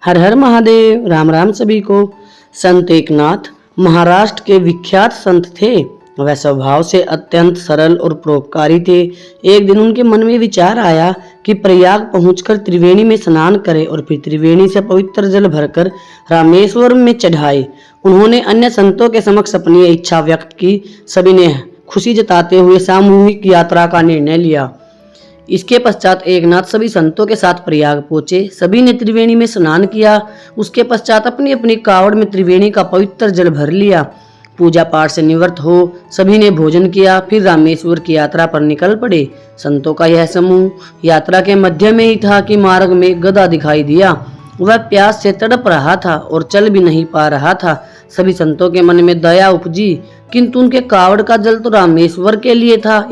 हर हर महादेव। राम राम सभी को। संत एकनाथ महाराष्ट्र के विख्यात संत थे। वह स्वभाव से अत्यंत सरल और परोपकारी थे। एक दिन उनके मन में विचार आया कि प्रयाग पहुंचकर त्रिवेणी में स्नान करें और फिर त्रिवेणी से पवित्र जल भरकर रामेश्वरम में चढ़ाए। उन्होंने अन्य संतों के समक्ष अपनी इच्छा व्यक्त की। सभी ने खुशी जताते हुए सामूहिक यात्रा का निर्णय लिया। इसके पश्चात एकनाथ सभी संतों के साथ प्रयाग पहुंचे। सभी ने त्रिवेणी में स्नान किया। उसके पश्चात अपनी अपनी कावड़ में त्रिवेणी का पवित्र जल भर लिया। पूजा पाठ से निवृत्त हो सभी ने भोजन किया, फिर रामेश्वर की यात्रा पर निकल पड़े। संतों का यह समूह यात्रा के मध्य में ही था कि मार्ग में गधा दिखाई दिया। वह प्यास से तड़प रहा था और चल भी नहीं पा रहा था। सभी संतों के मन में दया उपजी, किंतु उनके कावड़ का जल तो रामेश्वर के लिए था,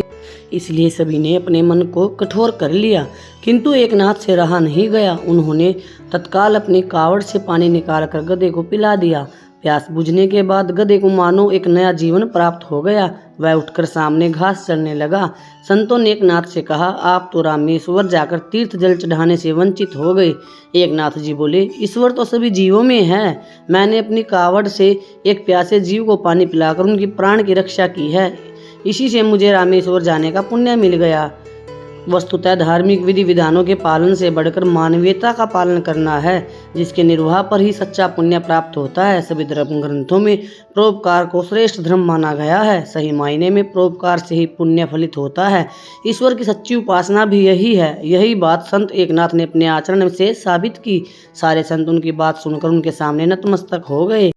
इसलिए सभी ने अपने मन को कठोर कर लिया। किंतु एकनाथ से रहा नहीं गया। उन्होंने तत्काल अपनी कावड़ से पानी निकालकर गधे को पिला दिया। प्यास बुझने के बाद गधे को मानो एक नया जीवन प्राप्त हो गया। वह उठकर सामने घास चरने लगा। संतों ने एकनाथ से कहा, आप तो रामेश्वर जाकर तीर्थ जल चढ़ाने से वंचित हो गए। एकनाथ जी बोले, ईश्वर तो सभी जीवों में है। मैंने अपनी कावड़ से एक प्यासे जीव को पानी पिलाकर उनकी प्राण की रक्षा की है। इसी से मुझे रामेश्वर जाने का पुण्य मिल गया। वस्तुतः धार्मिक विधि विधानों के पालन से बढ़कर मानवीयता का पालन करना है, जिसके निर्वाह पर ही सच्चा पुण्य प्राप्त होता है। सभी धर्म ग्रंथों में परोपकार को श्रेष्ठ धर्म माना गया है। सही मायने में परोपकार से ही पुण्य फलित होता है। ईश्वर की सच्ची उपासना भी यही है। यही बात संत एकनाथ ने अपने आचरण से साबित की। सारे संत उनकी बात सुनकर उनके सामने नतमस्तक हो गए।